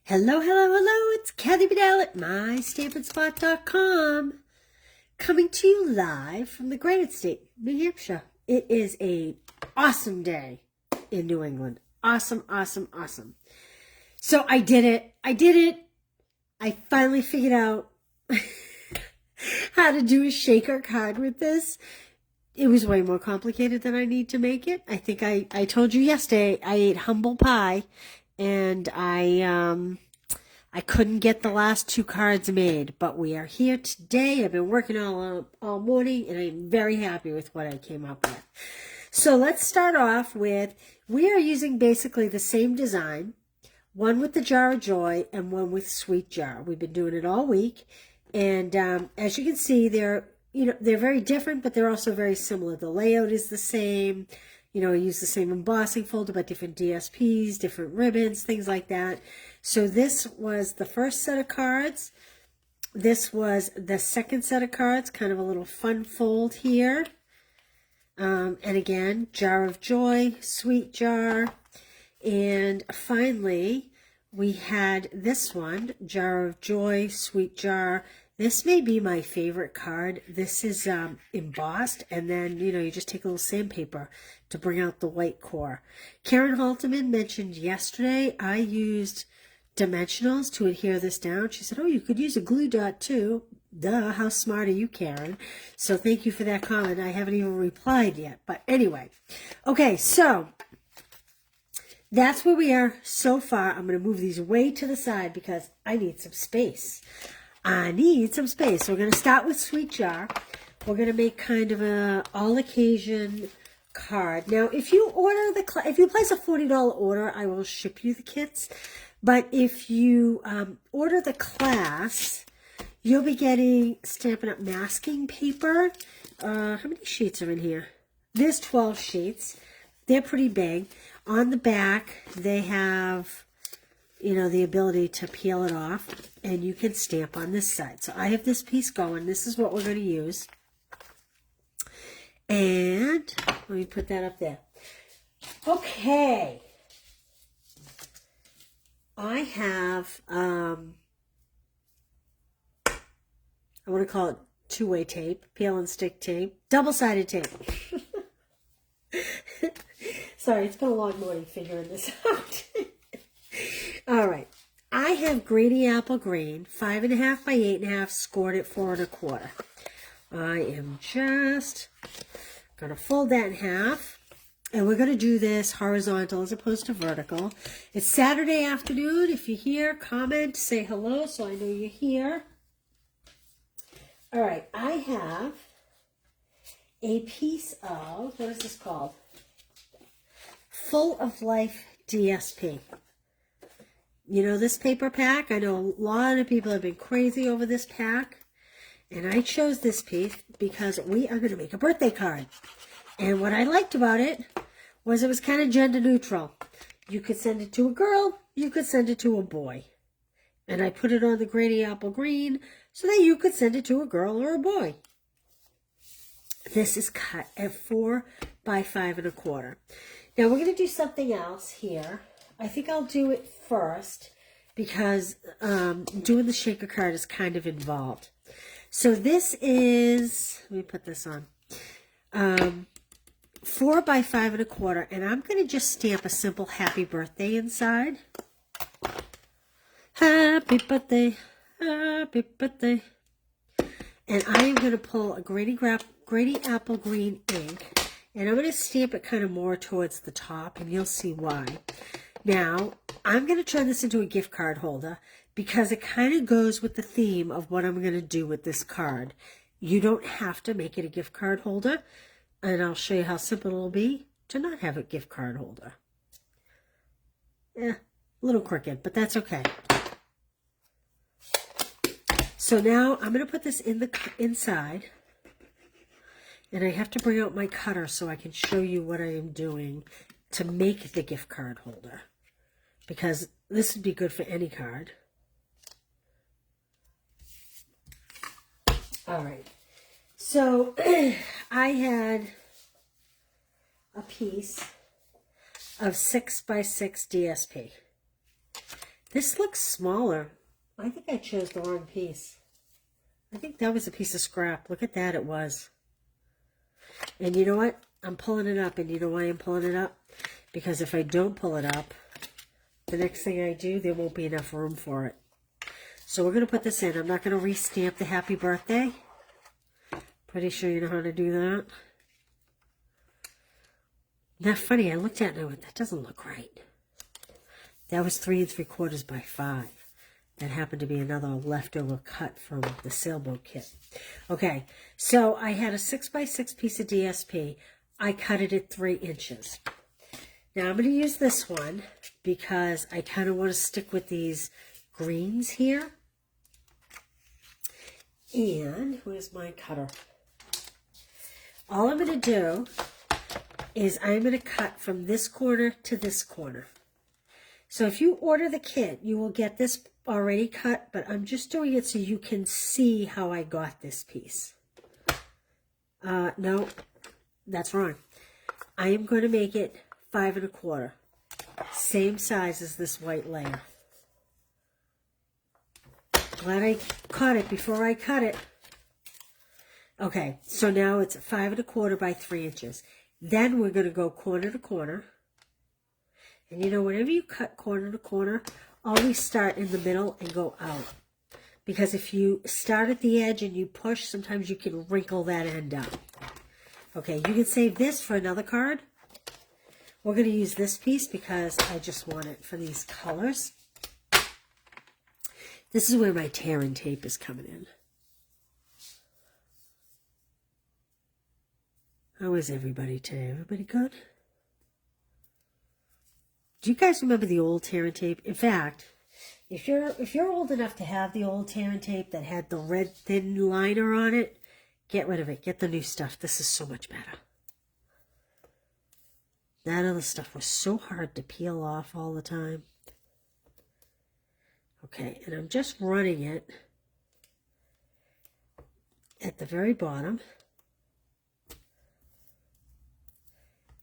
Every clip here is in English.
Hello, hello, hello, it's Kathy Bedell at MyStampandSpot.com, coming to you live from the great state, New Hampshire. It is an awesome day in New England. Awesome, awesome, awesome. So I did it. I finally figured out how to do a shaker card with this. It was way more complicated than I need to make it. I think I told you yesterday I ate humble pie, and I couldn't get the last two cards made, but we are here today. I've been working all morning, and I'm very happy with what I came up with. So let's start off with, we are using basically the same design, one with the Jar of Joy and one with Sweet Jar. We've been doing it all week, and as you can see, they're very different, but they're also very similar. The layout is the same. I use the same embossing folder, but different DSPs, different ribbons, things like that. So this was the first set of cards. This was the second set of cards, kind of a little fun fold here. And again, Jar of Joy, Sweet Jar. And finally, we had this one, Jar of Joy, Sweet Jar. This may be my favorite card. This is embossed, and then, you just take a little sandpaper to bring out the white core. Karen Halteman mentioned yesterday I used dimensionals to adhere this down. She said, oh, you could use a glue dot too. Duh, how smart are you, Karen? So thank you for that comment. I haven't even replied yet. But anyway, okay, so that's where we are so far. I'm going to move these way to the side because I need some space. So we're going to start with Sweet Jar. We're going to make kind of a all-occasion card. Now, if you place a $40 order, I will ship you the kits. But if you order the class, you'll be getting Stampin' Up! Masking paper. How many sheets are in here? There's 12 sheets. They're pretty big. On the back, they have, the ability to peel it off, and you can stamp on this side. So I have this piece going. This is what we're going to use. And let me put that up there. Okay. I have, I want to call it two-way tape, peel and stick tape, double-sided tape. Sorry, it's been a long morning figuring this out. All right. I have Grady Apple Green, 5.5 by 8.5, scored at 4 1/4. I am just going to fold that in half. And we're going to do this horizontal as opposed to vertical. It's Saturday afternoon. If you're here, comment, say hello so I know you're here. All right, I have a piece of, what is this called? Full of Life DSP. This paper pack, I know a lot of people have been crazy over this pack. And I chose this piece because we are going to make a birthday card. And what I liked about it was it was kind of gender neutral. You could send it to a girl, you could send it to a boy. And I put it on the Grady Apple Green so that you could send it to a girl or a boy. This is cut at 4 by 5 1/4. Now we're going to do something else here. I think I'll do it first because doing the shaker card is kind of involved. So this is, let me put this on, 4 by 5 1/4, and I'm going to just stamp a simple happy birthday inside. Happy birthday, happy birthday. And I am going to pull a Grady Apple Green ink, and I'm going to stamp it kind of more towards the top, and you'll see why. Now, I'm going to turn this into a gift card holder because it kind of goes with the theme of what I'm going to do with this card. You don't have to make it a gift card holder, and I'll show you how simple it'll be to not have a gift card holder. A little crooked, but that's okay. So now I'm going to put this in the inside, and I have to bring out my cutter so I can show you what I am doing to make the gift card holder, because this would be good for any card. All right, so I had a piece of 6 by 6 DSP. This looks smaller. I think I chose the wrong piece. I think that was a piece of scrap. Look at that, it was. And you know what? I'm pulling it up, and you know why I'm pulling it up? Because if I don't pull it up, the next thing I do, there won't be enough room for it. So we're going to put this in. I'm not going to re-stamp the happy birthday. Pretty sure you know how to do that. Not funny, I looked at it and I went, that doesn't look right. That was 3 3/4 by 5. That happened to be another leftover cut from the sailboat kit. Okay, so I had a 6 by 6 piece of DSP. I cut it at 3 inches. Now I'm going to use this one because I kind of want to stick with these greens here. And where's my cutter? All I'm going to do is I'm going to cut from this corner to this corner. So if you order the kit, you will get this already cut, but I'm just doing it so you can see how I got this piece. No, that's wrong. I am going to make it 5 1/4, same size as this white layer. Glad I caught it before I cut it. Okay, so now it's 5 1/4 by 3 inches. Then we're going to go corner to corner. And you know, whenever you cut corner to corner, always start in the middle and go out. Because if you start at the edge and you push, sometimes you can wrinkle that end up. Okay, you can save this for another card. We're going to use this piece because I just want it for these colors. This is where my tear and tape is coming in. How is everybody today? Everybody good? Do you guys remember the old tear and tape? In fact, if you're old enough to have the old tear and tape that had the red thin liner on it, get rid of it. Get the new stuff. This is so much better. That other stuff was so hard to peel off all the time. Okay, and I'm just running it at the very bottom.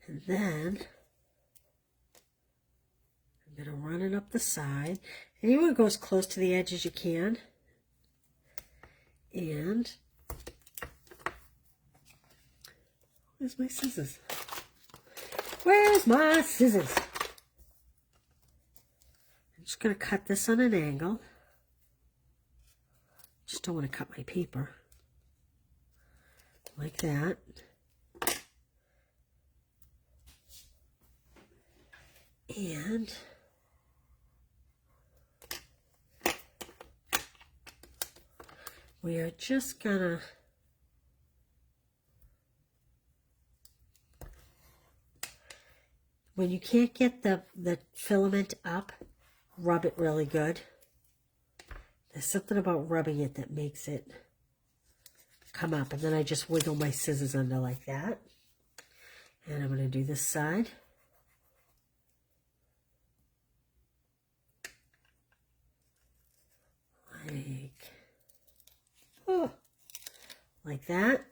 And then I'm going to run it up the side. And you want to go as close to the edge as you can. And where's my scissors? Where's my scissors? I'm just going to cut this on an angle. Just don't want to cut my paper. Like that. And we are just gonna when you can't get the filament up, rub it really good. There's something about rubbing it that makes it come up. And then I just wiggle my scissors under like that. And I'm going to do this side. Like that.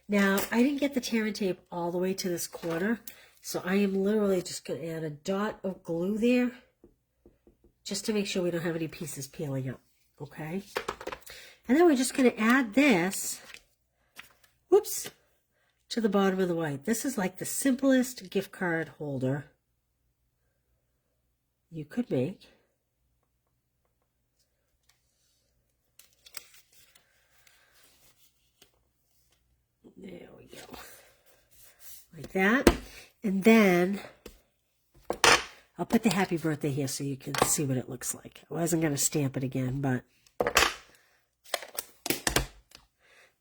Now, I didn't get the tear and tape all the way to this corner, so I am literally just going to add a dot of glue there, just to make sure we don't have any pieces peeling up, okay? And then we're just going to add this, whoops, to the bottom of the white. This is like the simplest gift card holder you could make. There we go. Like that. And then I'll put the happy birthday here so you can see what it looks like. I wasn't going to stamp it again, but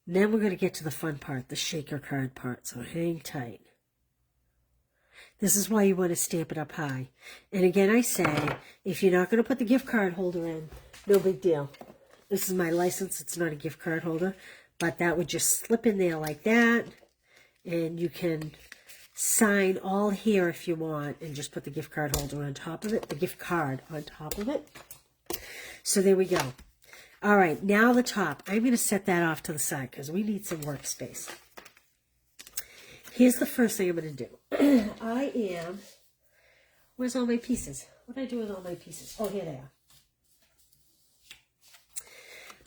then we're going to get to the fun part, the shaker card part. So hang tight. This is why you want to stamp it up high. And again, I say, if you're not going to put the gift card holder in, no big deal. This is my license. It's not a gift card holder. But that would just slip in there like that. And you can sign all here if you want. And just put the gift card holder on top of it. The gift card on top of it. So there we go. All right, now the top. I'm going to set that off to the side because we need some workspace. Here's the first thing I'm going to do. Where's all my pieces? What did I do with all my pieces? Oh, here they are.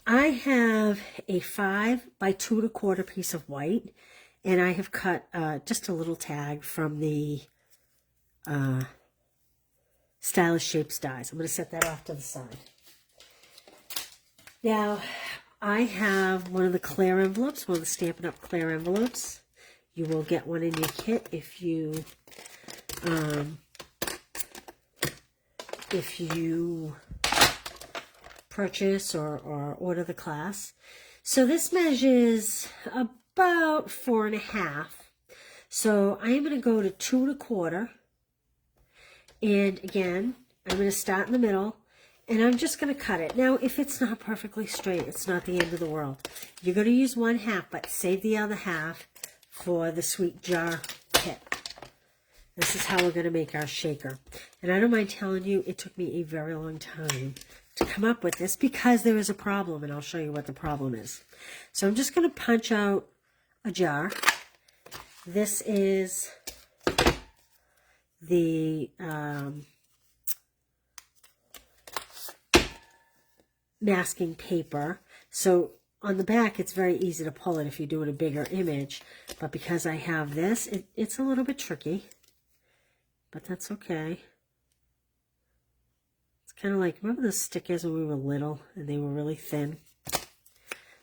I have a 5 by 2 1/4 piece of white, and I have cut just a little tag from the Stylish Shapes dies. I'm going to set that off to the side. Now, I have one of the clear envelopes, one of the Stampin' Up! Clear envelopes. You will get one in your kit if you purchase or order the class. So this measures about 4.5. So I am going to go to 2 1/4. And again, I'm going to start in the middle, and I'm just going to cut it. Now, if it's not perfectly straight, it's not the end of the world. You're going to use 1/2, but save the other half for the sweet jar kit. This is how we're going to make our shaker. And I don't mind telling you, it took me a very long time to come up with this because there is a problem, and I'll show you what the problem is. So I'm just going to punch out a jar. This is the masking paper. So on the back, it's very easy to pull it if you do it a bigger image. But because I have this, it's a little bit tricky. But that's okay. It's kind of like, remember the stickers when we were little and they were really thin?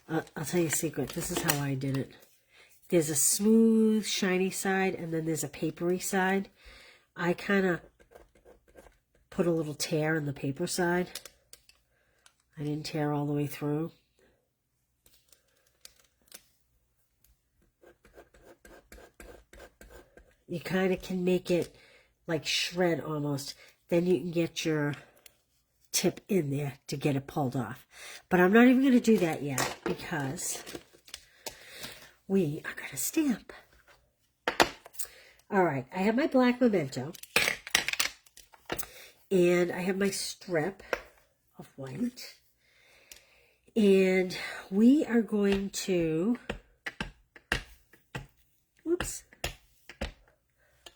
I'll tell you a secret. This is how I did it. There's a smooth, shiny side, and then there's a papery side. I kind of put a little tear in the paper side. I didn't tear all the way through. You kind of can make it like shred almost. Then you can get your tip in there to get it pulled off. But I'm not even going to do that yet because we are going to stamp. All right, I have my black memento, and I have my strip of white, and we are going to,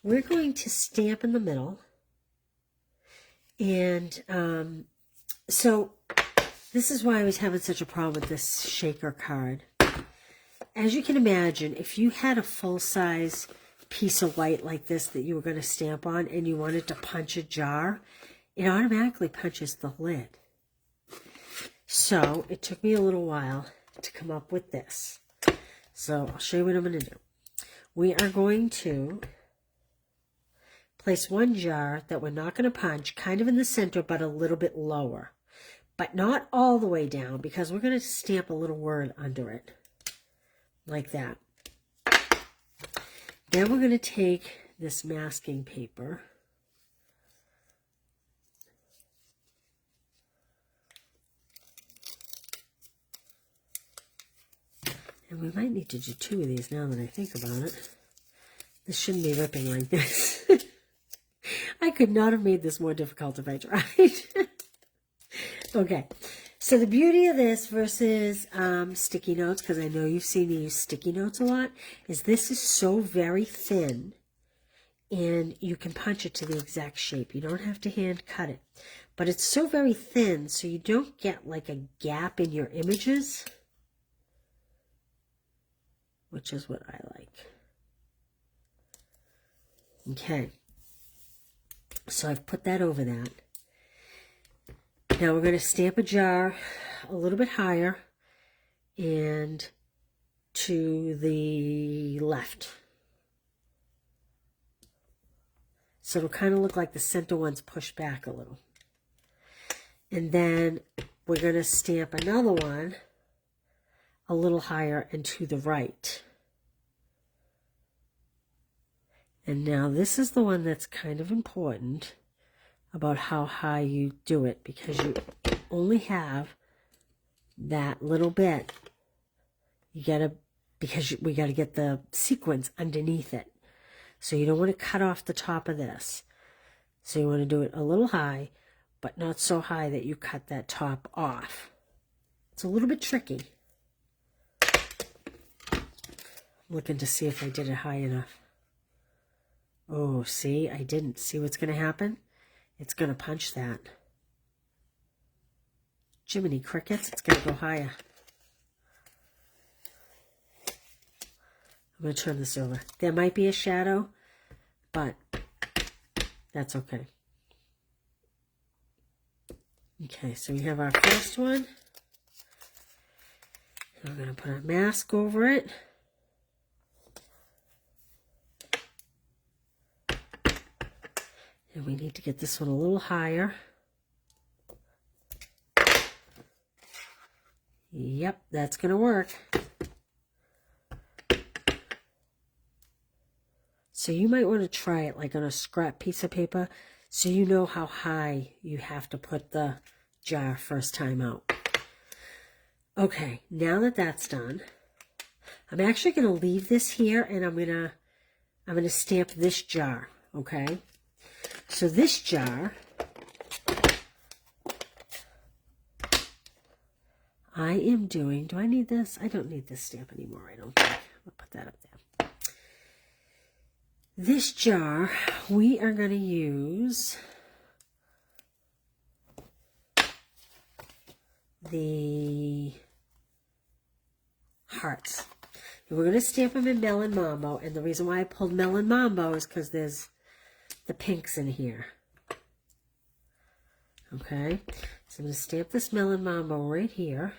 we're going to stamp in the middle, and so this is why I was having such a problem with this shaker card. As you can imagine, if you had a full-size piece of white like this that you were going to stamp on and you wanted to punch a jar, it automatically punches the lid. So it took me a little while to come up with this. So I'll show you what I'm going to do. We are going to place one jar that we're not going to punch kind of in the center but a little bit lower. But not all the way down because we're going to stamp a little word under it. Like that. Then we're going to take this masking paper and we might need to do 2 of these now that I think about it. This shouldn't be ripping like this. I could not have made this more difficult if I tried. Okay. So the beauty of this versus sticky notes, because I know you've seen me use sticky notes a lot, is this is so very thin and you can punch it to the exact shape. You don't have to hand cut it. But it's so very thin so you don't get like a gap in your images, which is what I like. Okay. So I've put that over that. Now we're going to stamp a jar a little bit higher and to the left. So it'll kind of look like the center one's pushed back a little. And then we're going to stamp another one a little higher and to the right. And now this is the one that's kind of important about how high you do it, because you only have that little bit. You gotta, because we gotta get the sequins underneath it. So you don't want to cut off the top of this. So you want to do it a little high, but not so high that you cut that top off. It's a little bit tricky. I'm looking to see if I did it high enough. Oh, see, I didn't. See what's going to happen? It's going to punch that. Jiminy Crickets, it's going to go higher. I'm going to turn this over. There might be a shadow, but that's okay. Okay, so we have our first one. We're going to put a mask over it. And we need to get this one a little higher. Yep, that's going to work. So you might want to try it like on a scrap piece of paper so you know how high you have to put the jar first time out. Okay, now that that's done, I'm actually going to leave this here and I'm going to stamp this jar, okay? So this jar, I am doing, do I need this? I don't need this stamp anymore, I don't think. I'll put that up there. This jar, we are going to use the hearts. And we're going to stamp them in Melon Mambo, and the reason why I pulled Melon Mambo is because there's the pinks in here. Okay, so I'm going to stamp this Melon Mambo right here.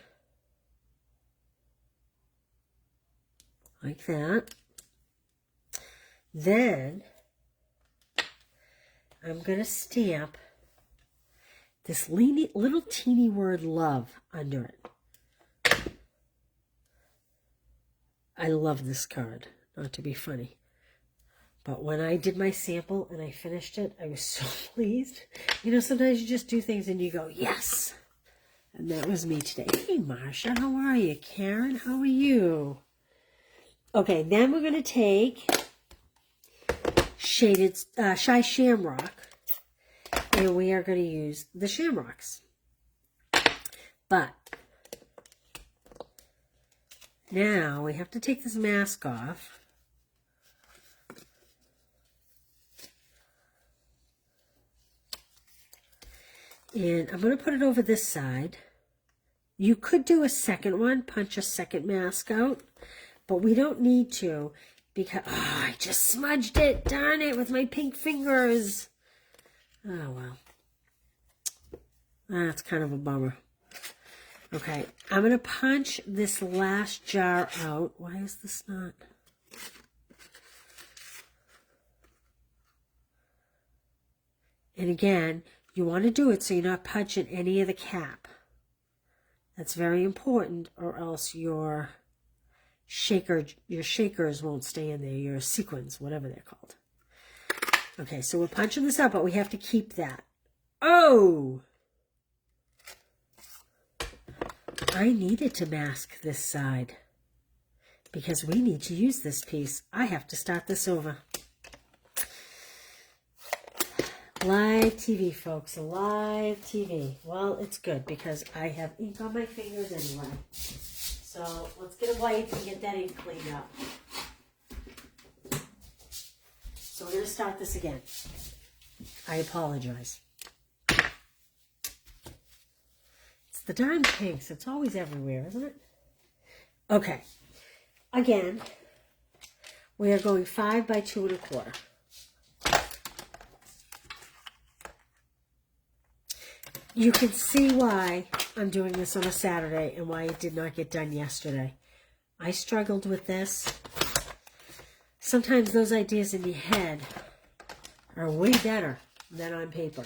Like that. Then I'm going to stamp this little teeny word love under it. I love this card, not to be funny. But when I did my sample and I finished it, I was so pleased. You know, sometimes you just do things and you go, yes. And that was me today. Hey, Marsha, how are you? Karen, how are you? Okay, then we're going to take shaded Shy Shamrock, and we are going to use the shamrocks. But now we have to take this mask off. And I'm going to put it over this side. You could do a second one, punch a second mask out, but we don't need to because, oh, I just smudged it, darn it, with my pink fingers. Oh, well. That's kind of a bummer. Okay, I'm going to punch this last jar out. Why is this not? And again, you want to do it so you're not punching any of the cap. That's very important, or else your shakers won't stay in there, your sequins, whatever they're called. Okay, so we're punching this out, but we have to keep that. Oh! I needed to mask this side because we need to use this piece. I have to start this over. Live TV, folks, live TV. Well, it's good because I have ink on my fingers anyway. So let's get a wipe and get that ink cleaned up. So we're going to start this again. I apologize. It's the darn pinks. It's always everywhere, isn't it? Okay. Again, we are going 5 by 2 1/4. You can see why I'm doing this on a Saturday and why it did not get done yesterday. I struggled with this. Sometimes those ideas in your head are way better than on paper.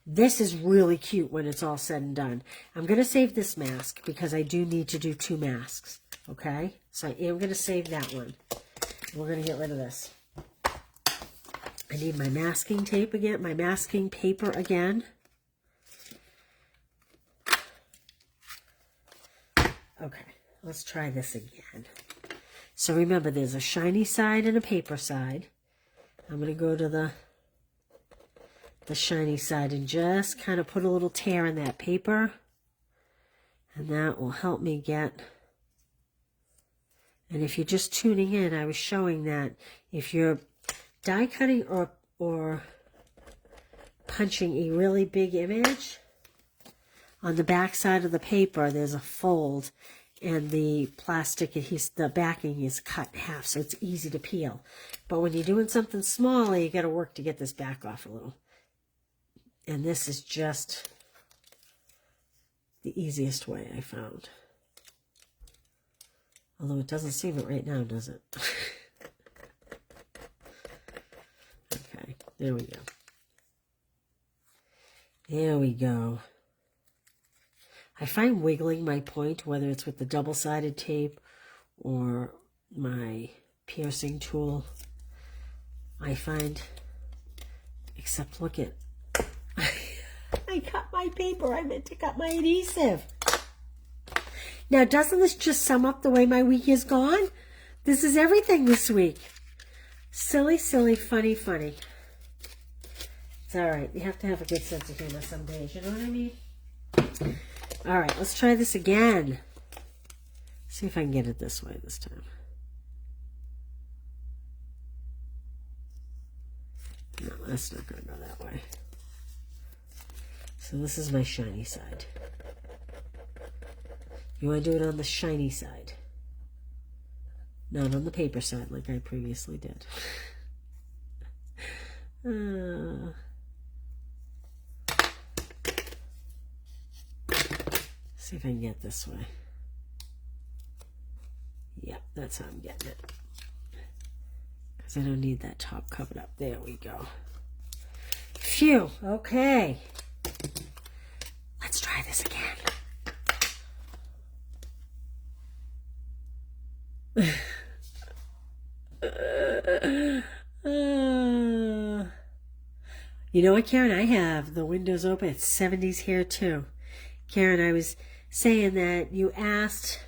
This is really cute when it's all said and done. I'm going to save this mask because I do need to do 2 masks. Okay? So I am going to save that one. We're going to get rid of this. I need my masking tape again, my masking paper again. Okay, let's try this again. So remember, there's a shiny side and a paper side. I'm going to go to the shiny side and just kind of put a little tear in that paper. And that will help me get... And if you're just tuning in, I was showing that if you're die cutting or punching a really big image, on the back side of the paper, there's a fold, and the plastic, the backing is cut in half, so it's easy to peel. But when you're doing something smaller, you got to work to get this back off a little. And this is just the easiest way I found. Although it doesn't seem it right now, does it? Okay, there we go. There we go. I find wiggling my point, whether it's with the double-sided tape or my piercing tool, I find, except look at, I cut my paper. I meant to cut my adhesive. Now, doesn't this just sum up the way my week is gone? This is everything this week. Silly, silly, funny, funny. It's all right. You have to have a good sense of humor some days. You know what I mean? All right, let's try this again. See if I can get it this way this time. No, that's not going to go that way. So this is my shiny side. You want to do it on the shiny side. Not on the paper side like I previously did. See if I can get this way. Yep, that's how I'm getting it. Because I don't need that top covered up. There we go. Phew, okay. Let's try this again. You know what, Karen? I have the windows open. It's 70s here too. Karen, I was saying that you asked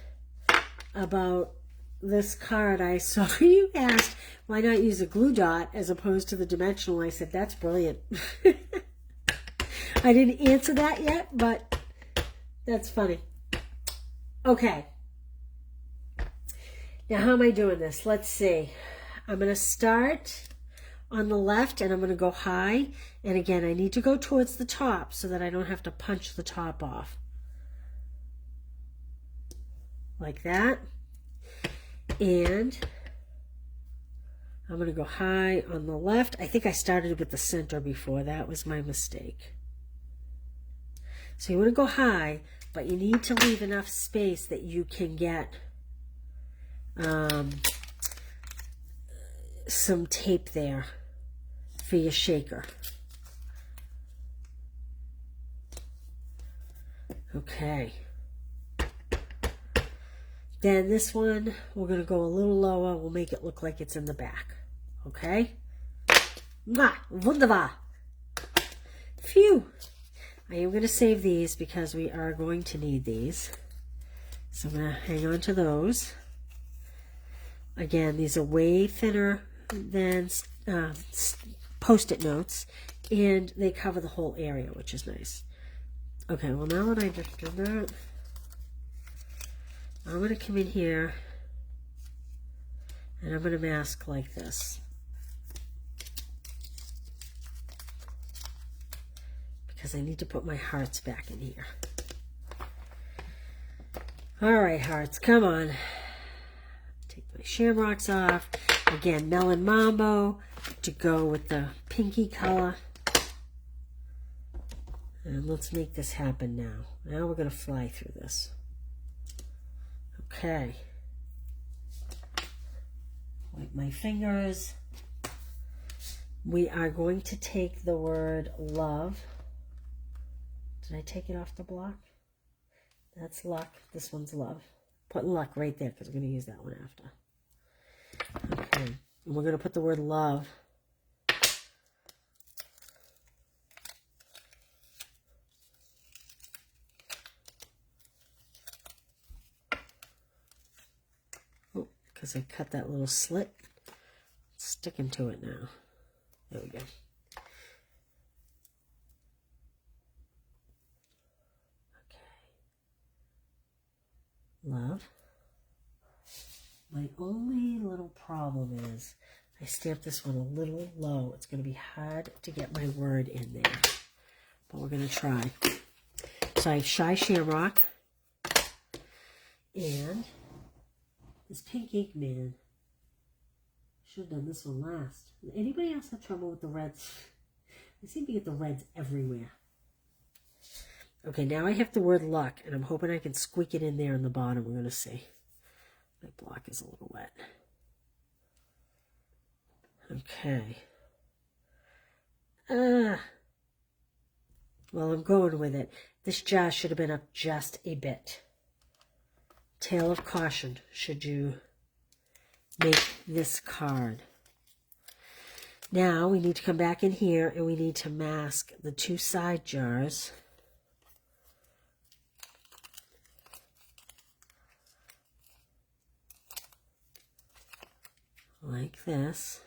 about this card. I saw you asked why not use a glue dot as opposed to the dimensional. I said, that's brilliant. I didn't answer that yet, but that's funny. Okay. Now, how am I doing this? Let's see. I'm going to start on the left, and I'm going to go high. And again, I need to go towards the top so that I don't have to punch the top off. Like that. And I'm going to go high on the left. I think I started with the center before. That was my mistake. So you want to go high, but you need to leave enough space that you can get some tape there for your shaker. Okay. Then this one, we're going to go a little lower. We'll make it look like it's in the back. Okay? Mwah! Wunderbar! Phew! I am going to save these because we are going to need these. So I'm going to hang on to those. Again, these are way thinner than Post-it notes, and they cover the whole area, which is nice. Okay, well, now that I just did that, I'm going to come in here, and I'm going to mask like this. Because I need to put my hearts back in here. All right, hearts, come on. Take my shamrocks off. Again, Melon Mambo to go with the pinky color. And let's make this happen now. Now we're going to fly through this. Okay. Wipe my fingers. We are going to take the word love. Did I take it off the block? That's luck. This one's love. Put luck right there because we're going to use that one after. Okay. And we're going to put the word love. Oh, because I cut that little slit. It's sticking to it now. There we go. Love. My only little problem is I stamped this one a little low. It's going to be hard to get my word in there, but we're going to try. So I have Shy Shamrock and this Pink Ink Man. Should have done this one last. Anybody else have trouble with the reds? I seem to get the reds everywhere. Okay, now I have the word luck, and I'm hoping I can squeak it in there in the bottom. We're going to see. My block is a little wet. Okay. Well, I'm going with it. This jar should have been up just a bit. Tale of caution, should you make this card. Now we need to come back in here and we need to mask the two side jars. Like this.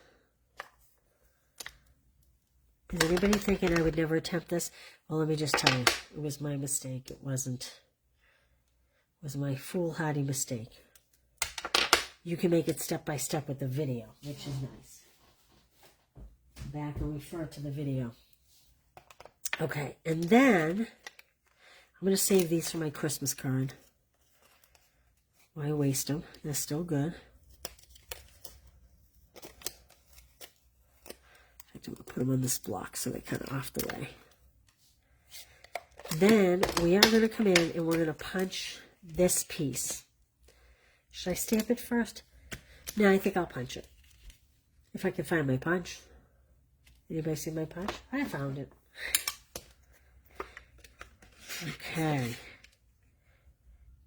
Is anybody thinking I would never attempt this? Well, let me just tell you, it was my mistake. It wasn't. It was my foolhardy mistake. You can make it step by step with the video, which is nice. Go back and refer to the video. Okay, and then I'm going to save these for my Christmas card. Why waste them? They're still good. I'm going to put them on this block so they're kind of off the way. Then we are going to come in and we're going to punch this piece. Should I stamp it first? No, I think I'll punch it. If I can find my punch. Anybody see my punch? I found it. Okay.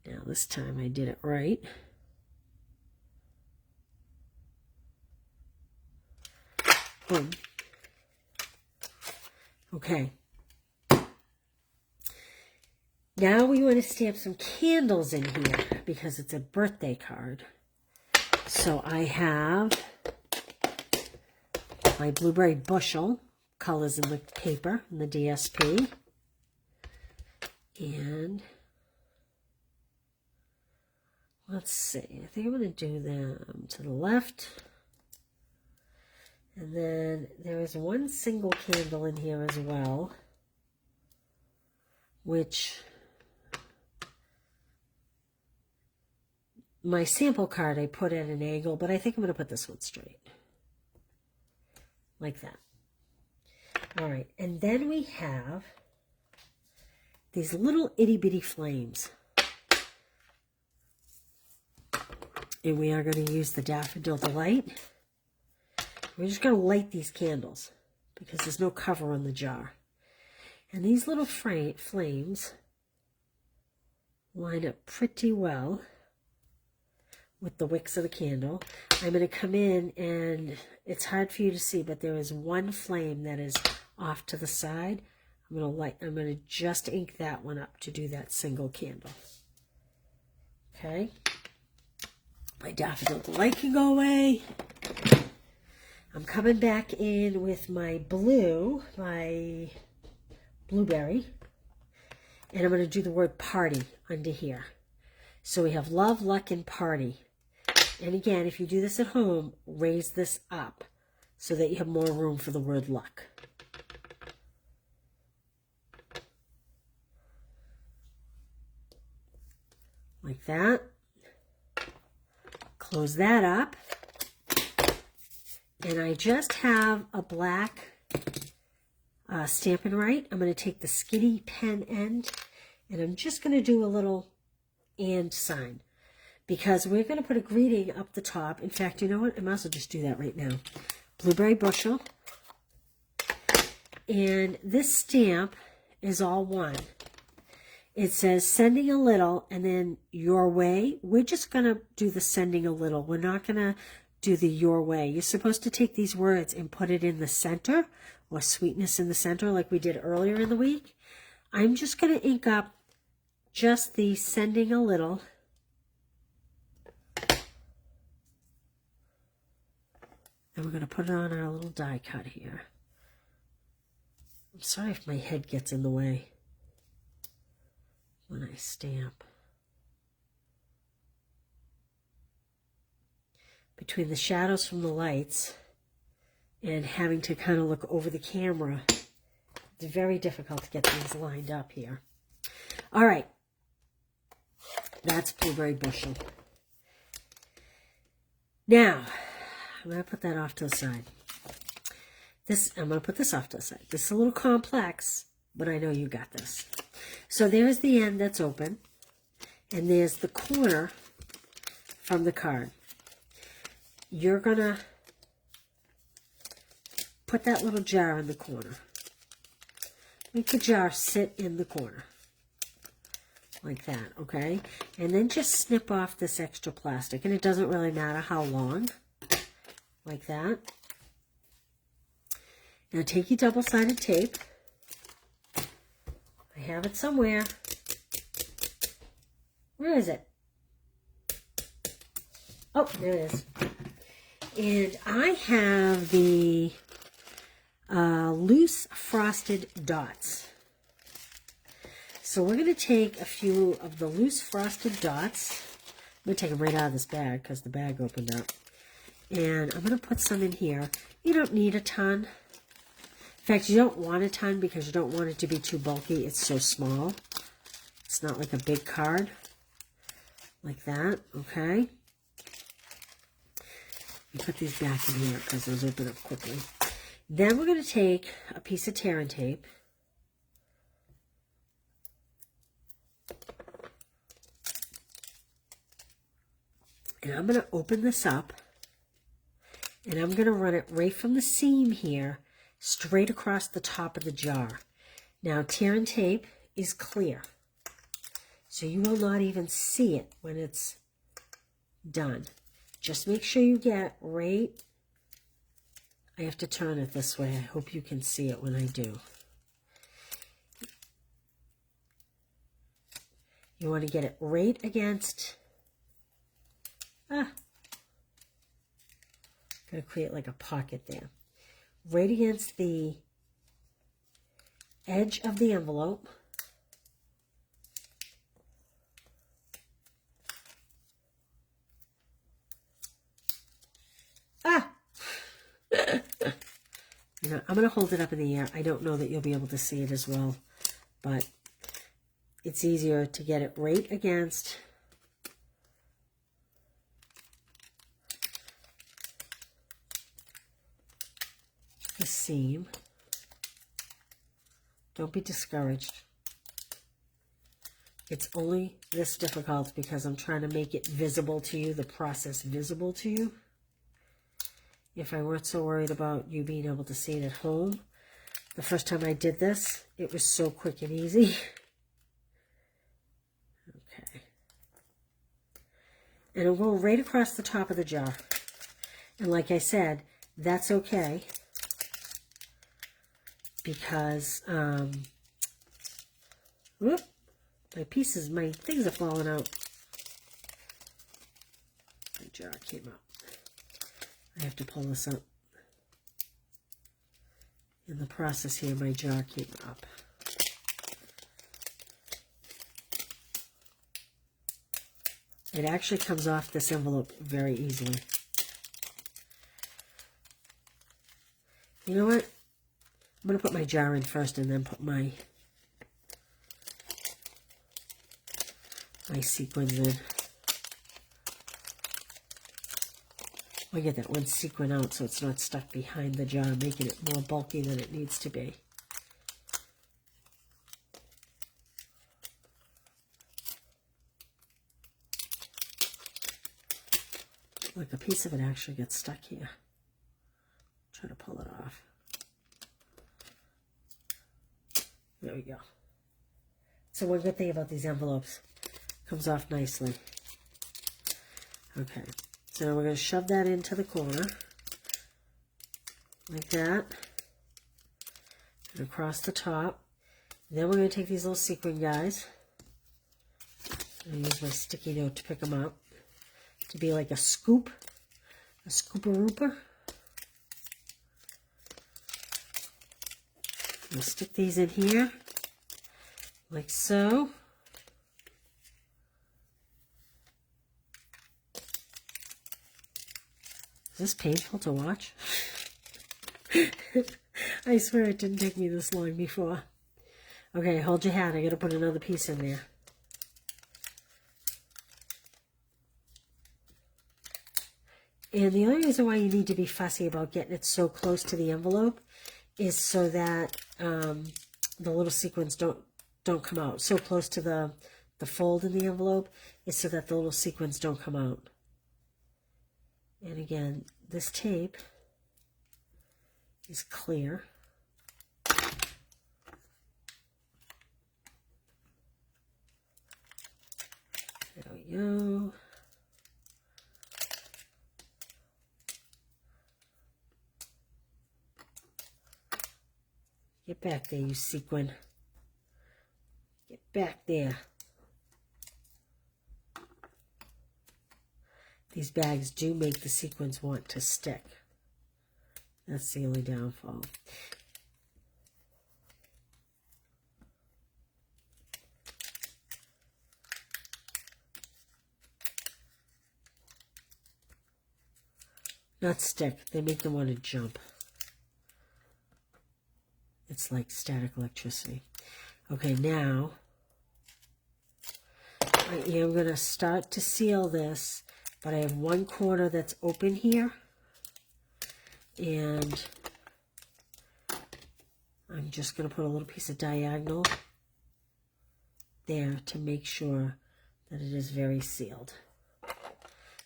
Now this time I did it right. Boom. Okay. Now we want to stamp some candles in here because it's a birthday card. So I have my blueberry bushel colors in the paper, in the DSP. And let's see, I think I'm going to do them to the left. And then there is one single candle in here as well, which my sample card I put at an angle, but I think I'm going to put this one straight. Like that. All right, and then we have these little itty-bitty flames. And we are going to use the Daffodil Delight. We're just going to light these candles because there's no cover on the jar. And these little flames line up pretty well with the wicks of the candle. I'm going to come in and it's hard for you to see, but there is one flame that is off to the side. I'm going to just ink that one up to do that single candle. Okay. My Daffodil Delight can go away. I'm coming back in with my blue, my blueberry, and I'm going to do the word party under here. So we have love, luck, and party. And again, if you do this at home, raise this up so that you have more room for the word luck. Like that. Close that up. And I just have a black Stampin' Right. I'm going to take the skinny pen end and I'm just going to do a little and sign because we're going to put a greeting up the top. In fact, you know what? I might as well just do that right now. Blueberry bushel. And this stamp is all one. It says sending a little and then your way. We're just going to do the sending a little. We're not going to do the your way. You're supposed to take these words and put it in the center or sweetness in the center like we did earlier in the week. I'm just going to ink up just the sending a little. And we're going to put it on our little die cut here. I'm sorry if my head gets in the way when I stamp. Between the shadows from the lights and having to kind of look over the camera, it's very difficult to get things lined up here. All right. That's blueberry bushel. Now, I'm going to put that off to the side. I'm going to put this off to the side. This is a little complex, but I know you got this. So there's the end that's open, and there's the corner from the card. You're going to put that little jar in the corner. Make the jar sit in the corner. Like that, okay? And then just snip off this extra plastic. And it doesn't really matter how long. Like that. Now take your double-sided tape. I have it somewhere. Where is it? Oh, there it is. And I have the loose frosted dots. So we're going to take a few of the loose frosted dots. I'm going to take them right out of this bag because the bag opened up. And I'm going to put some in here. You don't need a ton. In fact, you don't want a ton because you don't want it to be too bulky. It's so small. It's not like a big card. Like that, okay? You put these back in here because those open up quickly. Then we're going to take a piece of tearing tape. And I'm going to open this up, and I'm going to run it right from the seam here, straight across the top of the jar. Now, tearing tape is clear, so you will not even see it when it's done. Just make sure you get right. I have to turn it this way. I hope you can see it when I do. You want to get it right against... Gotta create like a pocket there. Right against the edge of the envelope. You know, I'm going to hold it up in the air. I don't know that you'll be able to see it as well, but it's easier to get it right against the seam. Don't be discouraged. It's only this difficult because I'm trying to make it visible to you, the process visible to you. If I weren't so worried about you being able to see it at home, the first time I did this, it was so quick and easy. Okay. And I'm going right across the top of the jar. And like I said, that's okay. Because, whoop, my things are falling out. My jar came out. I have to pull this up. In the process here, my jar came up. It actually comes off this envelope very easily. You know what? I'm going to put my jar in first and then put my sequins in. I get that one sequin out so it's not stuck behind the jar, making it more bulky than it needs to be. Look, a piece of it actually gets stuck here. Try to pull it off. There we go. So one good thing about these envelopes, comes off nicely. Okay. So we're going to shove that into the corner, like that, and across the top. And then we're going to take these little sequin guys. I'm going to use my sticky note to pick them up, to be like a scoop, a scooper-rooper. We'll stick these in here, like so. Is this painful to watch? I swear it didn't take me this long before. Okay, hold your hat. I got to put another piece in there. And the only reason why you need to be fussy about getting it so close to the envelope is so that the little sequins don't come out. So close to the fold in the envelope is so that the little sequins don't come out. And again, this tape is clear. There we go. Get back there, you sequin. Get back there. These bags do make the sequins want to stick. That's the only downfall. Not stick. They make them want to jump. It's like static electricity. Okay, now I am going to start to seal this, but I have one corner that's open here, and I'm just going to put a little piece of diagonal there to make sure that it is very sealed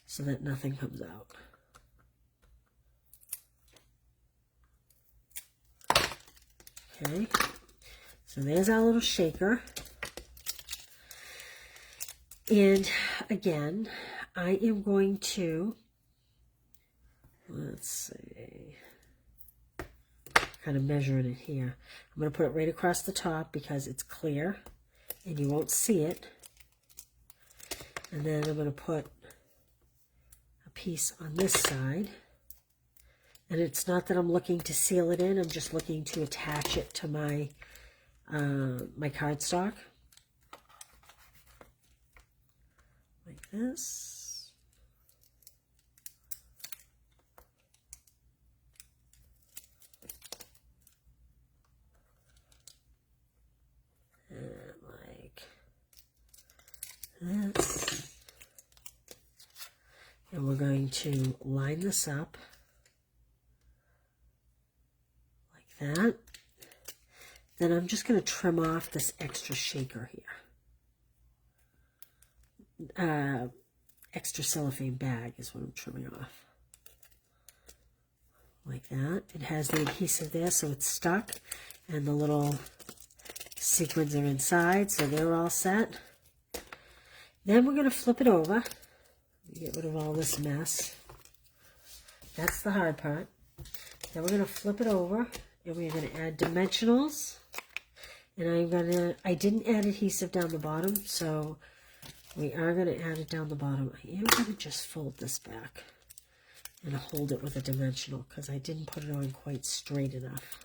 so that nothing comes out. Okay, so there's our little shaker. And again, I am going to, let's see, kind of measuring it here. I'm going to put it right across the top because it's clear and you won't see it. And then I'm going to put a piece on this side. And it's not that I'm looking to seal it in, I'm just looking to attach it to my my cardstock. Like this. And like this. And we're going to line this up. That. Then I'm just going to trim off this extra shaker here. Extra cellophane bag is what I'm trimming off. Like that. It has the adhesive there, so it's stuck. And the little sequins are inside, so they're all set. Then we're going to flip it over. Get rid of all this mess. That's the hard part. Then we're going to flip it over. And we're going to add dimensionals, and I didn't add adhesive down the bottom, so we are going to add it down the bottom. I am going to just fold this back and hold it with a dimensional because I didn't put it on quite straight enough.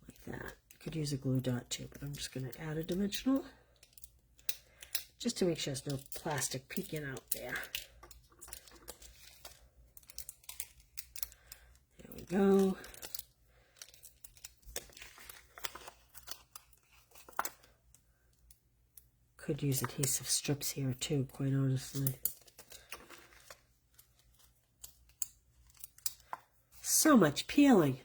Like that. Could use a glue dot too, but I'm just going to add a dimensional just to make sure there's no plastic peeking out there. There we go. Could use adhesive strips here too, quite honestly. So much peeling.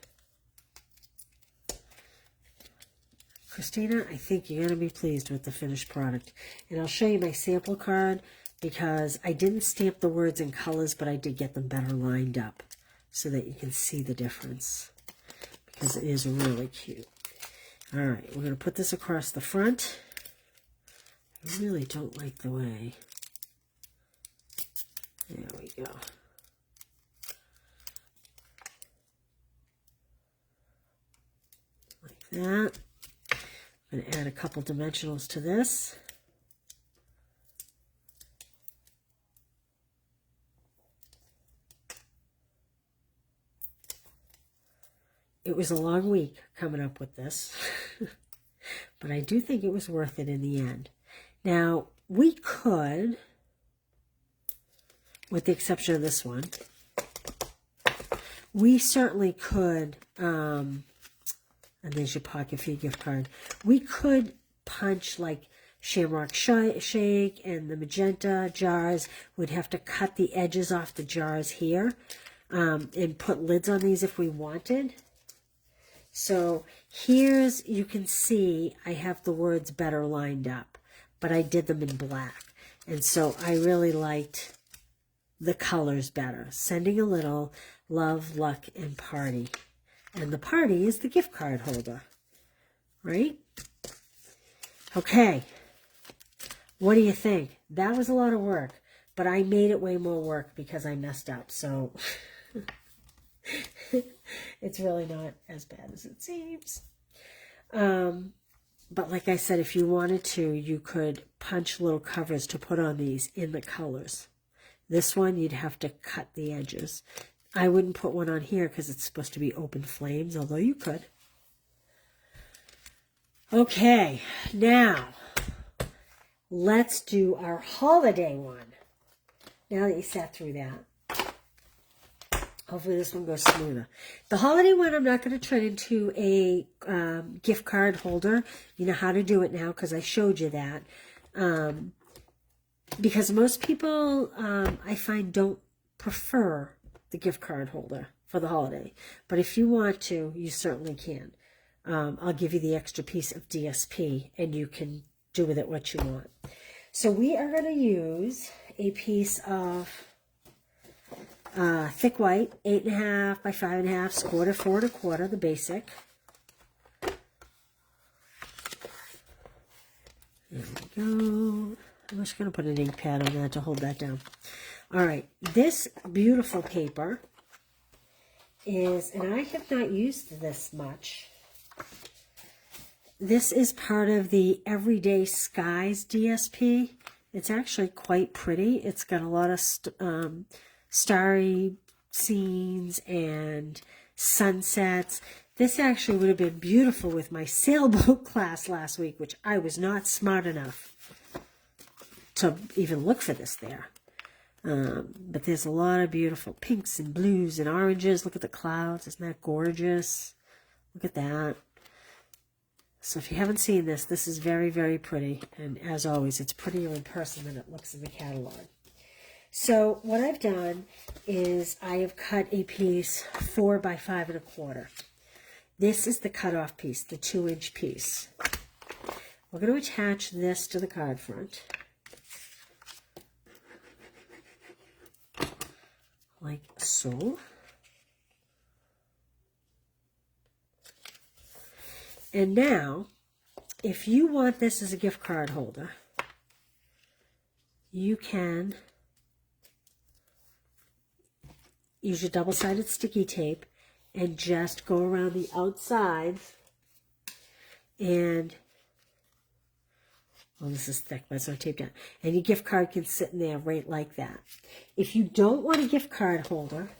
Christina, I think you're going to be pleased with the finished product. And I'll show you my sample card because I didn't stamp the words in colors, but I did get them better lined up so that you can see the difference because it is really cute. All right, we're going to put this across the front. I really don't like the way. There we go. Like that. I'm going to add a couple dimensionals to this. It was a long week coming up with this, but I do think it was worth it in the end. Now, we could, with the exception of this one, we certainly could, And there's your pocket for your gift card. We could punch like Shamrock Shake and the magenta jars. We'd have to cut the edges off the jars here and put lids on these if we wanted. So here's, you can see I have the words better lined up, but I did them in black. And so I really liked the colors better. Sending a little, love, luck, and party. And the party is the gift card holder, right? Okay. What do you think? That was a lot of work, but I made it way more work because I messed up. So it's really not as bad as it seems. But like I said, if you wanted to, you could punch little covers to put on these in the colors. This one, you'd have to cut the edges. I wouldn't put one on here because it's supposed to be open flames, although you could. Okay, now let's do our holiday one. Now that you sat through that, hopefully this one goes smoother. The holiday one, I'm not going to turn into a gift card holder. You know how to do it now because I showed you that. Because most people, I find, don't prefer the gift card holder for the holiday. But if you want to, you certainly can. I'll give you the extra piece of DSP and you can do with it what you want. So we are going to use a piece of thick white, 8.5 by 5.5, square to 4 1/4, the basic. There we go. I'm just going to put an ink pad on that to hold that down. All right, this beautiful paper is, and I have not used this much. This is part of the Everyday Skies DSP. It's actually quite pretty. It's got a lot of starry scenes and sunsets. This actually would have been beautiful with my sailboat class last week, which I was not smart enough to even look for this there. But there's a lot of beautiful pinks and blues and oranges. Look at the clouds. Isn't that gorgeous? Look at that. So if you haven't seen this, this is very, very pretty. And as always, it's prettier in person than it looks in the catalog. So what I've done is I have cut a piece 4 by 5 1/4. This is the cutoff piece, the 2-inch piece. We're going to attach this to the card front. Like so. And now, if you want this as a gift card holder, you can use your double-sided sticky tape and just go around the outside and, well, this is thick, but it's not taped down. And your gift card can sit in there right like that. If you don't want a gift card holder,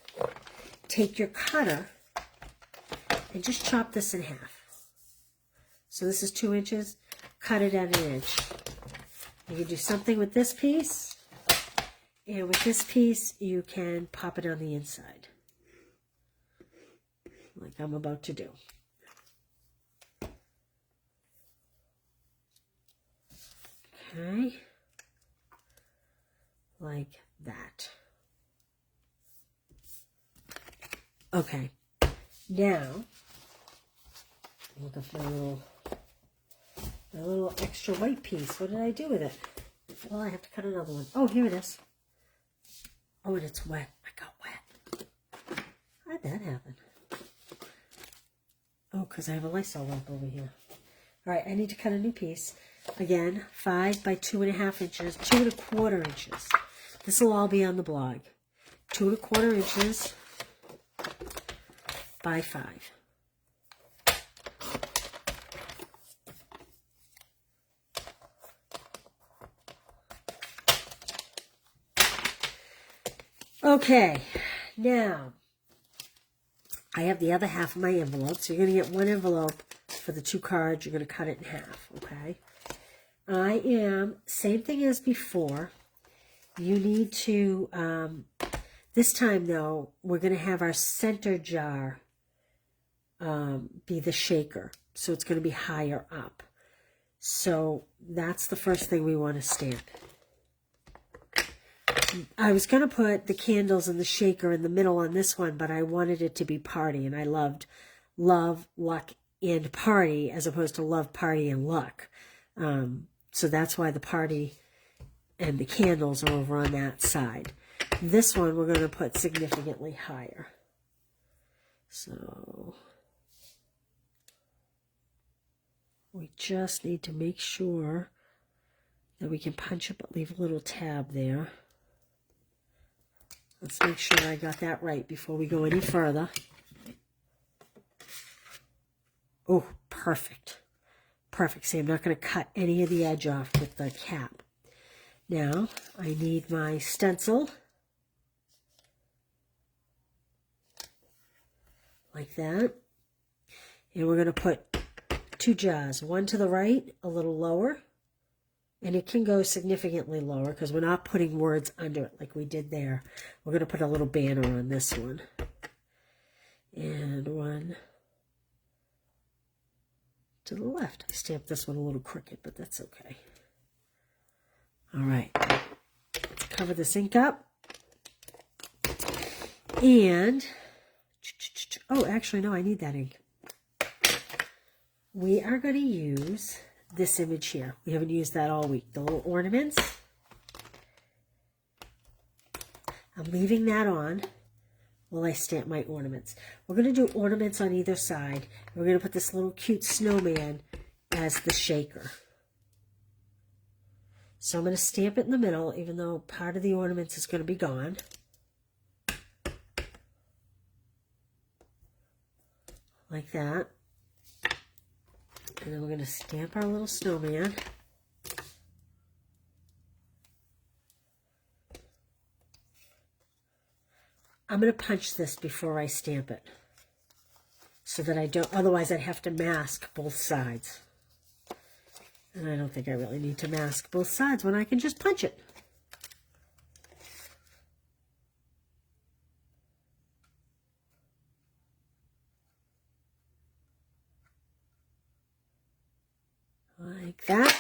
take your cutter and just chop this in half. So this is 2 inches, cut it at 1 inch. You can do something with this piece, and with this piece, you can pop it on the inside, like I'm about to do. Okay, like that. Okay, now, look at my little extra white piece. What did I do with it? Well, I have to cut another one. Oh, here it is. Oh, and it's wet. I got wet. How'd that happen? Oh, because I have a Lysol wipe over here. All right, I need to cut a new piece. Again, 5 by 2.5 inches, 2 1/4 inches. This will all be on the blog. 2 1/4 inches by 5. Okay, now I have the other half of my envelope. So you're going to get one envelope for the 2 cards. You're going to cut it in half, okay? I am, same thing as before. You need to, this time though, we're going to have our center jar be the shaker. So it's going to be higher up. So that's the first thing we want to stamp. I was going to put the candles and the shaker in the middle on this one, but I wanted it to be party, and I loved love, luck, and party as opposed to love, party, and luck. So that's why the party and the candles are over on that side. This one we're going to put significantly higher. So we just need to make sure that we can punch it, but leave a little tab there. Let's make sure I got that right before we go any further. Oh, perfect. Perfect. See, I'm not going to cut any of the edge off with the cap. Now, I need my stencil. Like that. And we're going to put 2 jars. One to the right, a little lower. And it can go significantly lower because we're not putting words under it like we did there. We're going to put a little banner on this one. And one to the left. I stamped this one a little crooked, but that's okay. All right. Let's cover this ink up. And, oh, actually, no, I need that ink. We are going to use this image here. We haven't used that all week. The little ornaments. I'm leaving that on while I stamp my ornaments. We're going to do ornaments on either side. We're going to put this little cute snowman as the shaker. So I'm going to stamp it in the middle, even though part of the ornaments is going to be gone. Like that. And then we're going to stamp our little snowman. I'm going to punch this before I stamp it. So that I don't, otherwise I'd have to mask both sides. And I don't think I really need to mask both sides when I can just punch it. Like that.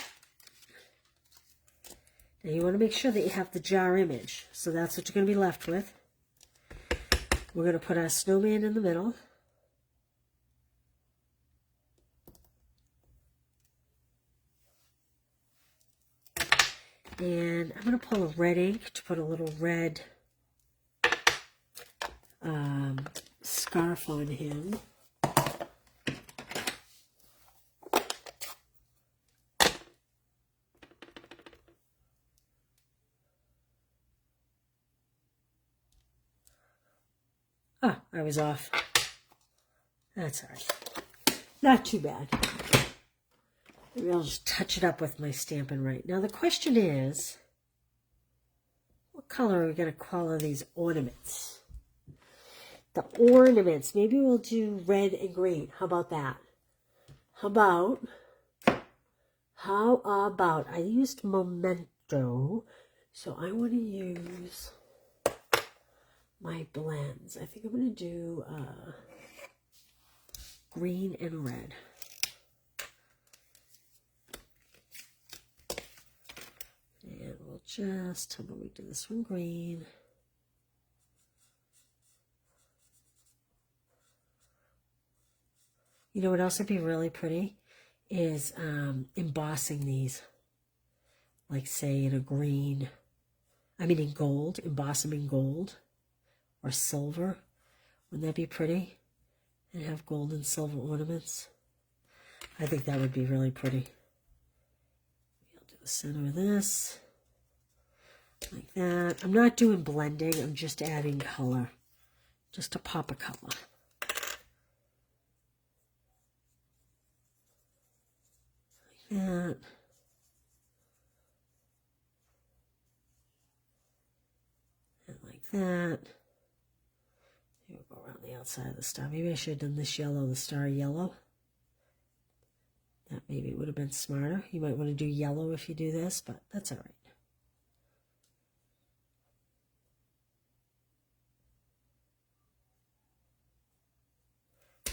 Now you want to make sure that you have the jar image. So that's what you're going to be left with. We're going to put our snowman in the middle. And I'm going to pull a red ink to put a little red scarf on him. Oh, I was off. That's all right. Not too bad. Maybe I'll just touch it up with my Stampin' Right. Now the question is, what color are we going to color these ornaments? The ornaments. Maybe we'll do red and green. How about that? How about, I used Memento, so I want to use my blends. I think I'm going to do green and red. And we'll just, how about we do this one green. You know what else would be really pretty is embossing these. Like say in a green, in gold, emboss them in gold or silver. Wouldn't that be pretty? And have gold and silver ornaments. I think that would be really pretty. I'll do the center of this. Like that. I'm not doing blending, I'm just adding color. Just a pop of color. Like that. And like that. Here we'll go around the outside of the star. Maybe I should have done this yellow, the star yellow. That maybe would have been smarter. You might want to do yellow if you do this, but that's all right.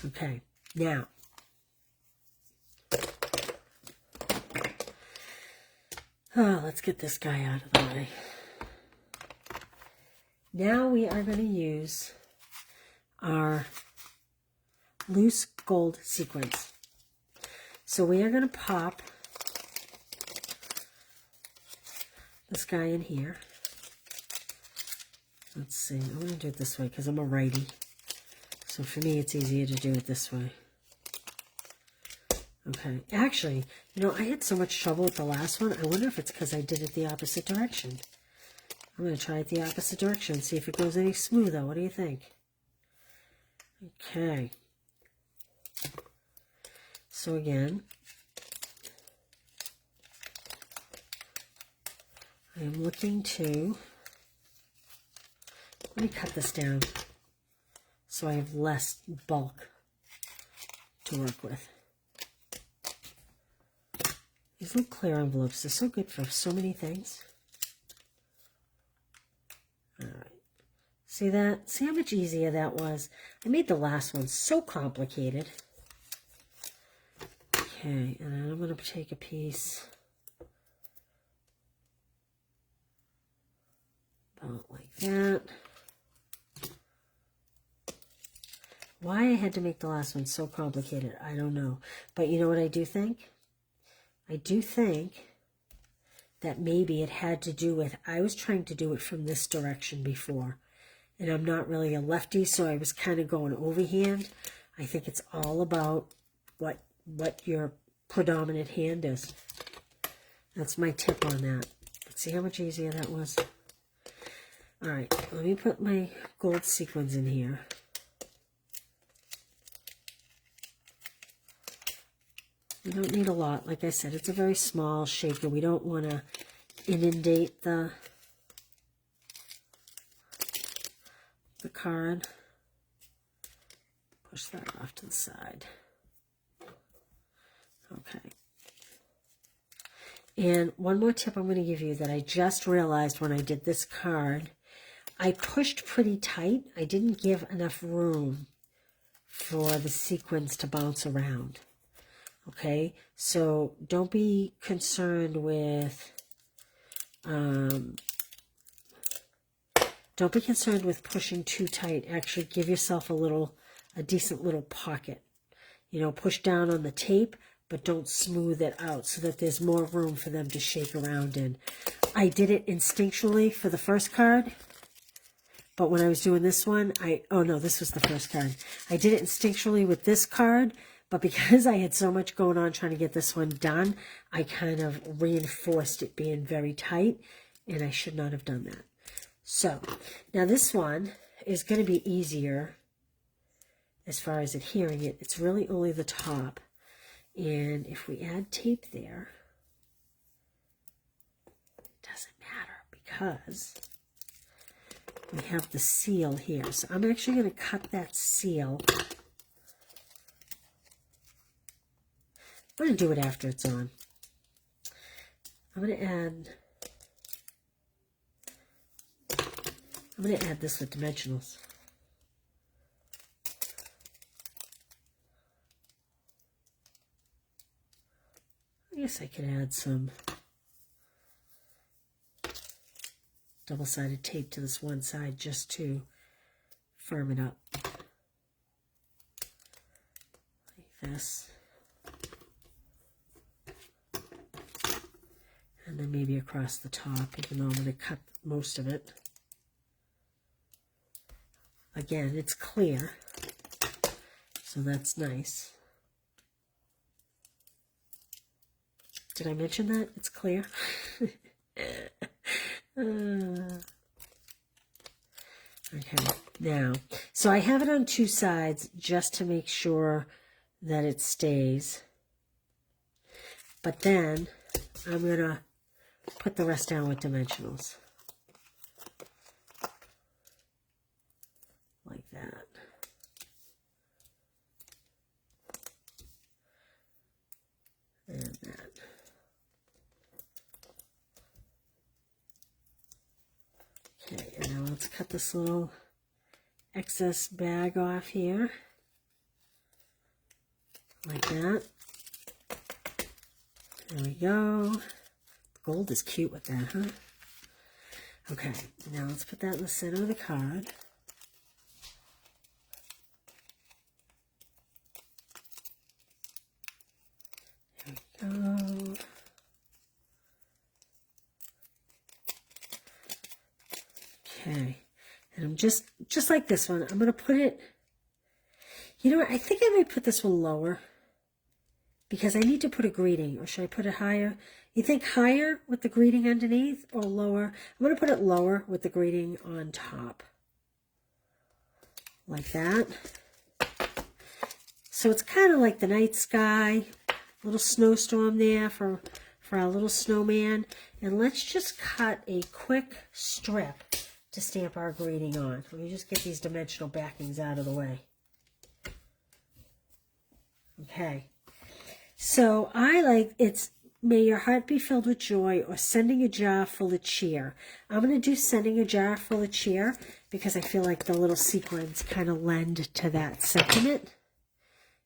Okay, Now, let's get this guy out of the way. Now we are going to use our loose gold sequins. So we are going to pop this guy in here. Let's see, I'm going to do it this way because I'm a righty. So for me, it's easier to do it this way. Okay, actually, you know, I had so much trouble with the last one. I wonder if it's because I did it the opposite direction. I'm going to try it the opposite direction, see if it goes any smoother. What do you think? Okay. So again, I am looking to, let me cut this down so I have less bulk to work with. These little clear envelopes are so good for so many things. All right. See that? See how much easier that was? I made the last one so complicated. Okay, and then I'm going to take a piece about like that. Why I had to make the last one so complicated, I don't know. But you know what I do think? I do think that maybe it had to do with, I was trying to do it from this direction before. And I'm not really a lefty, so I was kind of going overhand. I think it's all about what your predominant hand is. That's my tip on that. But see how much easier that was? All right, let me put my gold sequins in here. We don't need a lot. Like I said, it's a very small shaker. We don't want to inundate the card. Push that off to the side. Okay. And one more tip I'm going to give you that I just realized when I did this card. I pushed pretty tight. I didn't give enough room for the sequins to bounce around. Okay, so don't be concerned with pushing too tight. Actually, give yourself a decent little pocket. You know, push down on the tape, but don't smooth it out so that there's more room for them to shake around in. I did it instinctually for the first card, but when I was doing this one, oh no, this was the first card. I did it instinctually with this card, but because I had so much going on trying to get this one done, I kind of reinforced it being very tight, and I should not have done that. So, now this one is going to be easier as far as adhering it. It's really only the top. And if we add tape there, it doesn't matter because we have the seal here. So I'm actually going to cut that seal. I'm going to do it after it's on. I'm going to add this with dimensionals. I guess I could add some double-sided tape to this one side just to firm it up. Like this. And then maybe across the top, even though I'm going to cut most of it. Again, it's clear, so that's nice. Did I mention that? It's clear. Okay, now, so I have it on two sides just to make sure that it stays. But then I'm going to put the rest down with dimensionals. Like that. And that. Okay, and now let's cut this little excess bag off here. like that. There we go. Gold is cute with that, huh? Okay, now let's put that in the center of the card. There we go. Okay, and I'm just like this one, I'm going to put it, you know what, I think I might put this one lower because I need to put a greeting, or should I put it higher? You think higher with the greeting underneath or lower? I'm going to put it lower with the greeting on top, like that. So it's kind of like the night sky, little snowstorm there for our little snowman. And let's just cut a quick strip to stamp our greeting on. Let me just get these dimensional backings out of the way. Okay. So I like, it's may your heart be filled with joy, or sending a jar full of cheer. I'm going to do sending a jar full of cheer because I feel like the little sequins kind of lend to that sentiment.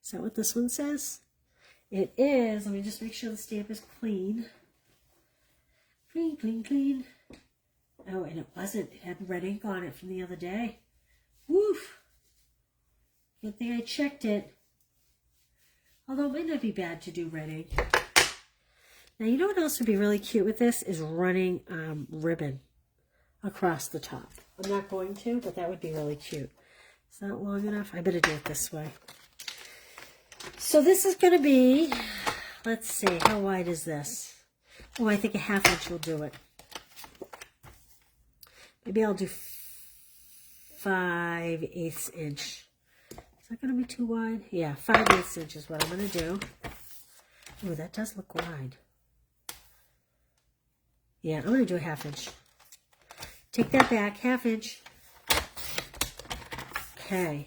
Is that what this one says? It is. Let me just make sure the stamp is clean. Clean, clean, clean. Oh, and it wasn't. It had red ink on it from the other day. Woof. Good thing I checked it. Although it might not be bad to do red ink. Now, you know what else would be really cute with this is running ribbon across the top. I'm not going to, but that would be really cute. Is that long enough? I better do it this way. So this is going to be, let's see, how wide is this? Oh, I think a 1/2 inch will do it. Maybe I'll do 5/8 inch. Is that going to be too wide? Yeah, 5/8 inch is what I'm going to do. Oh, that does look wide. Yeah, I'm going to do a 1/2 inch. Take that back, 1/2 inch. Okay.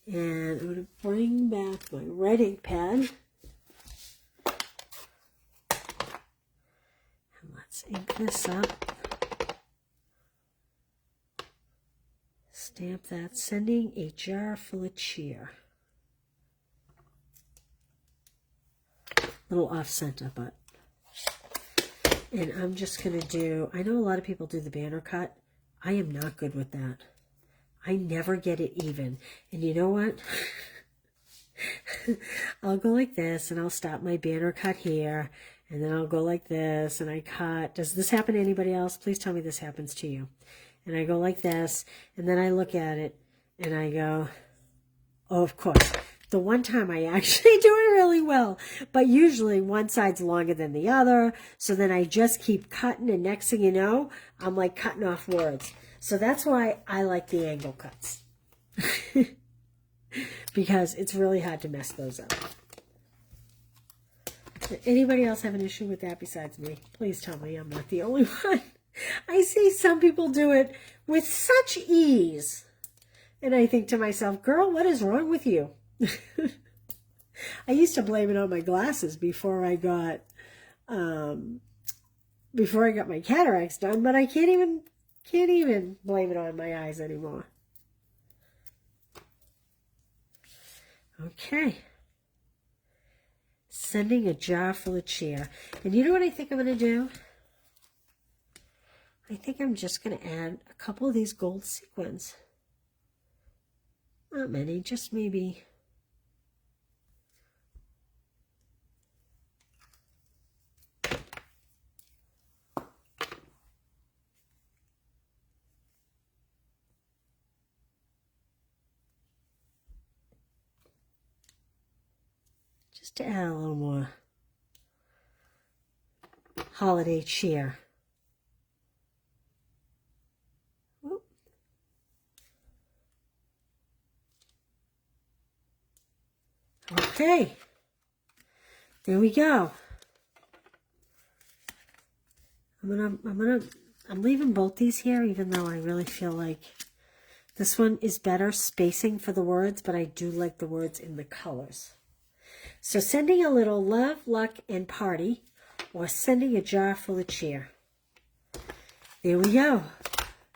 And I'm going to bring back my red ink pad. And let's ink this up. Stamp that, sending a jar full of cheer. A little off center, but. And I'm just going to do, I know a lot of people do the banner cut. I am not good with that. I never get it even. And you know what? I'll go like this, and I'll stop my banner cut here, and then I'll go like this, and I cut. Does this happen to anybody else? Please tell me this happens to you. And I go like this, and then I look at it, and I go, oh, of course. The one time I actually do it really well, but usually one side's longer than the other, so then I just keep cutting, and next thing you know, I'm like cutting off words. So that's why I like the angle cuts. Because it's really hard to mess those up. Anybody else have an issue with that besides me? Please tell me I'm not the only one. I see some people do it with such ease. And I think to myself, girl, what is wrong with you? I used to blame it on my glasses before I got my cataracts done, but I can't even blame it on my eyes anymore. Okay. Sending a jar full of cheer. And you know what I think I'm going to do? I think I'm just going to add a couple of these gold sequins. Not many, just maybe. Just to add a little more holiday cheer. Whoop. Okay, there we go. I'm leaving both these here, even though I really feel like this one is better spacing for the words, but I do like the words in the colors. So sending a little love, luck, and party, or sending a jar full of cheer. There we go.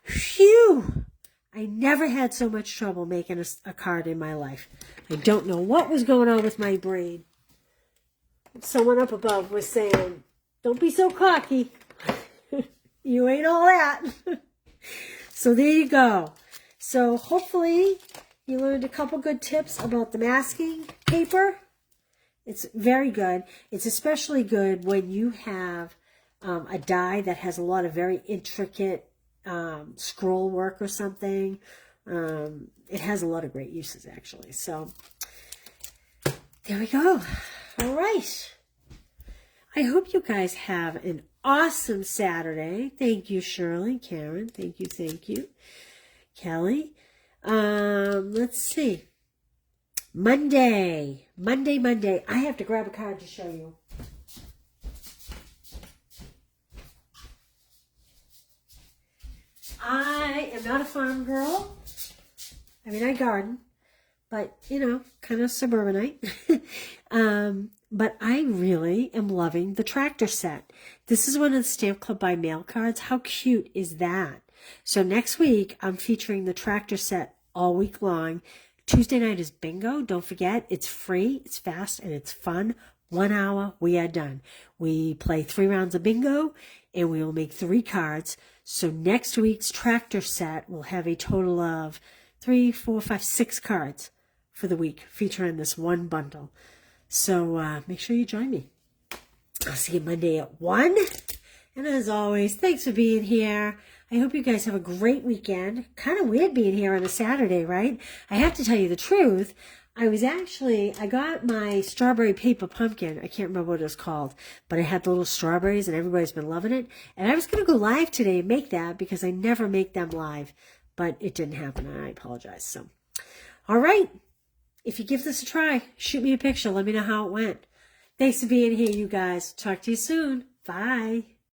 Phew! I never had so much trouble making a card in my life. I don't know what was going on with my brain. Someone up above was saying, don't be so cocky. You ain't all that. So there you go. So hopefully you learned a couple good tips about the masking paper. It's very good. It's especially good when you have a die that has a lot of very intricate scroll work or something. It has a lot of great uses, actually. So there we go. All right. I hope you guys have an awesome Saturday. Thank you, Shirley, Karen. Thank you. Kelly. Let's see. Monday. I have to grab a card to show you. I am not a farm girl. I mean, I garden, but, you know, kind of suburbanite. But I really am loving the tractor set. This is one of the Stamp Club by Mail cards. How cute is that? So next week, I'm featuring the tractor set all week long. Tuesday night is bingo. Don't forget, it's free, it's fast, and it's fun. 1 hour, we are done. We play 3 rounds of bingo, and we will make 3 cards. So next week's tractor set will have a total of 3, 4, 5, 6 cards for the week, featuring this one bundle. So make sure you join me. I'll see you Monday at 1. And as always, thanks for being here. I hope you guys have a great weekend. Kind of weird being here on a Saturday, right? I have to tell you the truth. I got my strawberry paper pumpkin. I can't remember what it was called, but I had the little strawberries and everybody's been loving it. And I was going to go live today and make that because I never make them live, but it didn't happen and I apologize. So, all right. If you give this a try, shoot me a picture. Let me know how it went. Thanks for being here, you guys. Talk to you soon. Bye.